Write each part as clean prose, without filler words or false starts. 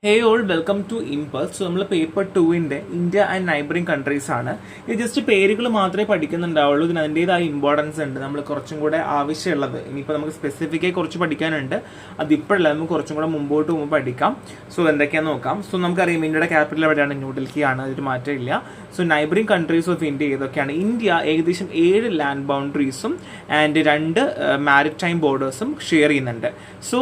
Hey all welcome to Impulse. So നമ്മൾ paper 2-ന്റെ India and neighbouring countries ആണ്. ഇത് ജസ്റ്റ് പേരുകൾ മാത്രമേ പഠിക്കുന്നുണ്ടാവുള്ളൂ. ഇതിന് അതിൻ്റെതായ ഇമ്പോർട്ടൻസ് ഉണ്ട്. നമ്മൾ കുറച്ചും കൂടെ ആവശ്യമുള്ളത് ഇനിയിപ്പോൾ നമുക്ക് സ്പെസിഫിക്കായി കുറച്ച് പഠിക്കാനുണ്ട്. അതിപ്പോഴല്ല, നമുക്ക് കുറച്ചും കൂടെ മുമ്പോട്ട് പോകുമ്പോൾ പഠിക്കാം. സോ എന്തൊക്കെയാണെന്ന് നോക്കാം. സോ നമുക്കറിയാം ഇന്ത്യയുടെ ക്യാപിറ്റൽ എവിടെയാണ്? ന്യൂഡൽഹിയാണ്. അതൊരു മാറ്റമില്ല. So neighbouring countries of India ഏതൊക്കെയാണ്? ഇന്ത്യ ഏകദേശം 7 ലാൻഡ് ബൗണ്ടറീസും ആൻഡ് 2 മാരിടൈം ബോർഡേഴ്സും ഷെയർ ചെയ്യുന്നുണ്ട്. സോ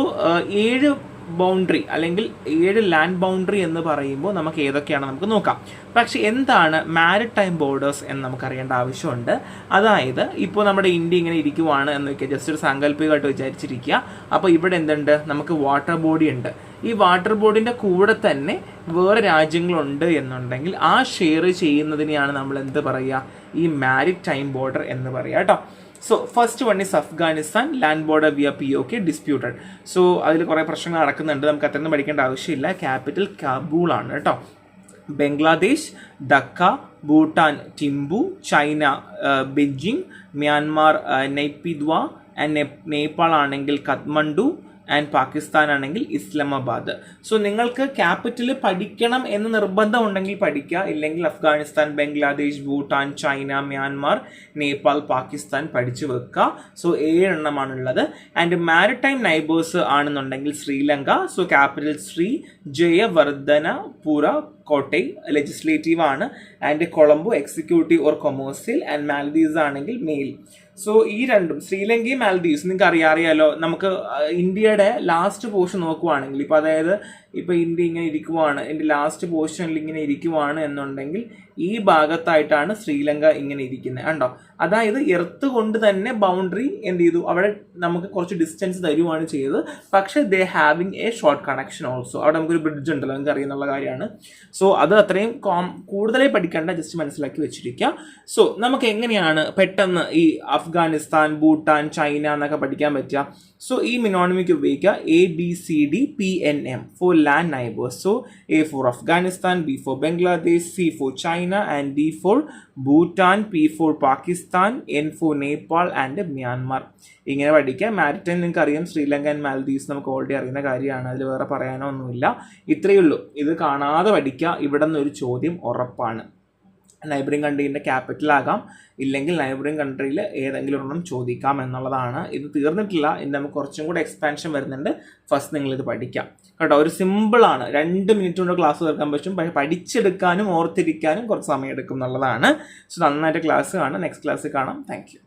7 ബൗണ്ടറി അല്ലെങ്കിൽ 7 ലാൻഡ് ബൗണ്ടറി എന്ന് പറയുമ്പോൾ നമുക്ക് ഏതൊക്കെയാണ് നമുക്ക് നോക്കാം. പക്ഷെ എന്താണ് മാരിടൈം ബോർഡേഴ്സ് എന്ന് നമുക്ക് അറിയേണ്ട ആവശ്യമുണ്ട്. അതായത് ഇപ്പോൾ നമ്മുടെ ഇന്ത്യ ഇങ്ങനെ ഇരിക്കുവാണ് എന്ന് വെക്കുക, ജസ്റ്റ് ഒരു സാങ്കല്പികമായിട്ട് വിചാരിച്ചിരിക്കുക. അപ്പോൾ ഇവിടെ എന്തുണ്ട്? നമുക്ക് വാട്ടർ ബോഡി ഉണ്ട്. ഈ വാട്ടർ ബോഡിന്റെ കൂടെ തന്നെ വേറെ രാജ്യങ്ങളുണ്ട് എന്നുണ്ടെങ്കിൽ ആ ഷെയർ ചെയ്യുന്നതിനെയാണ് നമ്മൾ എന്ത് പറയുക? ഈ മാരിടൈം ബോർഡർ എന്ന് പറയുക കേട്ടോ. So first one is Afghanistan land border via POK disputed. So അതിൽ കുറേ പ്രശ്നങ്ങൾ നടക്കുന്നുണ്ട്. നമുക്ക് അത്രയൊന്നും പഠിക്കേണ്ട ആവശ്യമില്ല. ക്യാപിറ്റൽ കാബൂൾ ആണ് കേട്ടോ. Bangladesh Dhaka, Bhutan Thimphu, China Beijing, Myanmar Naypyidaw, and Nepal ആണെങ്കിൽ കത്മണ്ഡു, ആൻഡ് പാകിസ്ഥാൻ ആണെങ്കിൽ ഇസ്ലാമാബാദ്. സോ നിങ്ങൾക്ക് ക്യാപിറ്റൽ പഠിക്കണം എന്ന് നിർബന്ധം ഉണ്ടെങ്കിൽ പഠിക്കുക. ഇല്ലെങ്കിൽ അഫ്ഗാനിസ്ഥാൻ, ബംഗ്ലാദേശ്, ഭൂട്ടാൻ, ചൈന, മ്യാൻമാർ, നേപ്പാൾ, പാകിസ്ഥാൻ പഠിച്ചു വെക്കുക. സോ 7 എണ്ണമാണുള്ളത്. ആൻഡ് മാരിടൈം നൈബേഴ്സ് ആണെന്നുണ്ടെങ്കിൽ Sri Lanka. So capital Sri, Jayawardenepura Kotte legislative ആണ്. And Colombo executive or commercial. And Maldives ആണെങ്കിൽ മെയിൽ. സോ ഈ രണ്ടും ശ്രീലങ്കയും മാൽദീവ്സ് നിങ്ങൾക്ക് അറിയാമല്ലോ. നമുക്ക് ഇന്ത്യയുടെ ലാസ്റ്റ് പോർഷൻ നോക്കുവാണെങ്കിൽ ഇപ്പോൾ അതായത് ഇപ്പോൾ ഇന്ത്യ ഇങ്ങനെ ഇരിക്കുവാണ്, എൻ്റെ ലാസ്റ്റ് പോർഷനിൽ ഇങ്ങനെ ഇരിക്കുവാണ് എന്നുണ്ടെങ്കിൽ ഈ ഭാഗത്തായിട്ടാണ് ശ്രീലങ്ക ഇങ്ങനെ ഇരിക്കുന്നത് കണ്ടോ. അതായത് എർത്ത് കൊണ്ട് തന്നെ ബൗണ്ടറി എന്ത് ചെയ്തു, അവിടെ നമുക്ക് കുറച്ച് ഡിസ്റ്റൻസ് തരുവാണ് ചെയ്തത്. പക്ഷേ they having a short connection also. അവിടെ നമുക്കൊരു ബ്രിഡ്ജ് ഉണ്ടല്ലോ, നിങ്ങൾക്ക് അറിയുന്നുള്ള കാര്യമാണ്. സോ അത് അത്രയും കൂടുതലായി പഠിക്കേണ്ട, ജസ്റ്റ് മനസ്സിലാക്കി വെച്ചിരിക്കുക. സോ നമുക്ക് എങ്ങനെയാണ് പെട്ടെന്ന് ഈ അഫ്ഗാനിസ്ഥാൻ, ഭൂട്ടാൻ, ചൈന എന്നൊക്കെ പഠിക്കാൻ പറ്റുക? സോ ഈ മിനോണിമിക്ക് ഉപയോഗിക്കുക ABCDPNM for land neighbours. So A for Afghanistan, B for Bangladesh, C for China, and D for Bhutan, P for Pakistan, N for Nepal and Myanmar. ഇങ്ങനെ പഠിക്കുക. മാരിടൈം നിങ്ങൾക്ക് അറിയാം, ശ്രീലങ്ക ആൻഡ് മാൽദീവ്സ് നമുക്ക് ഓൾറെഡി അറിയുന്ന കാര്യമാണ്. അതിൽ വേറെ പറയാനോ ഒന്നുമില്ല. ഇത്രയേ ഉള്ളൂ. ഇത് കാണാതെ പഠിക്കുക. ഇവിടെ നിന്നൊരു ചോദ്യം ഉറപ്പാണ്. നൈബറിംഗ് കൺട്രീൻ്റെ ക്യാപിറ്റൽ ആകാം, ഇല്ലെങ്കിൽ നൈബറിംഗ് കൺട്രിയിൽ ഏതെങ്കിലും ഒരെണ്ണം ചോദിക്കാം എന്നുള്ളതാണ്. ഇത് തീർന്നിട്ടില്ല. ഇനി നമുക്ക് കുറച്ചും കൂടെ എക്സ്പാൻഷൻ വരുന്നുണ്ട്. ഫസ്റ്റ് നിങ്ങളിത് പഠിക്കാം കേട്ടോ. ഒരു സിമ്പിളാണ്. 2 മിനിറ്റ് കൊണ്ട് ക്ലാസ് തീർക്കാൻ പറ്റും. പക്ഷേ പഠിച്ചെടുക്കാനും ഓർത്തിരിക്കാനും കുറച്ച് സമയം എടുക്കും എന്നുള്ളതാണ്. സോ നന്നായിട്ട് ക്ലാസ് കാണാം. നെക്സ്റ്റ് ക്ലാസ്സിൽ കാണാം. Thank you.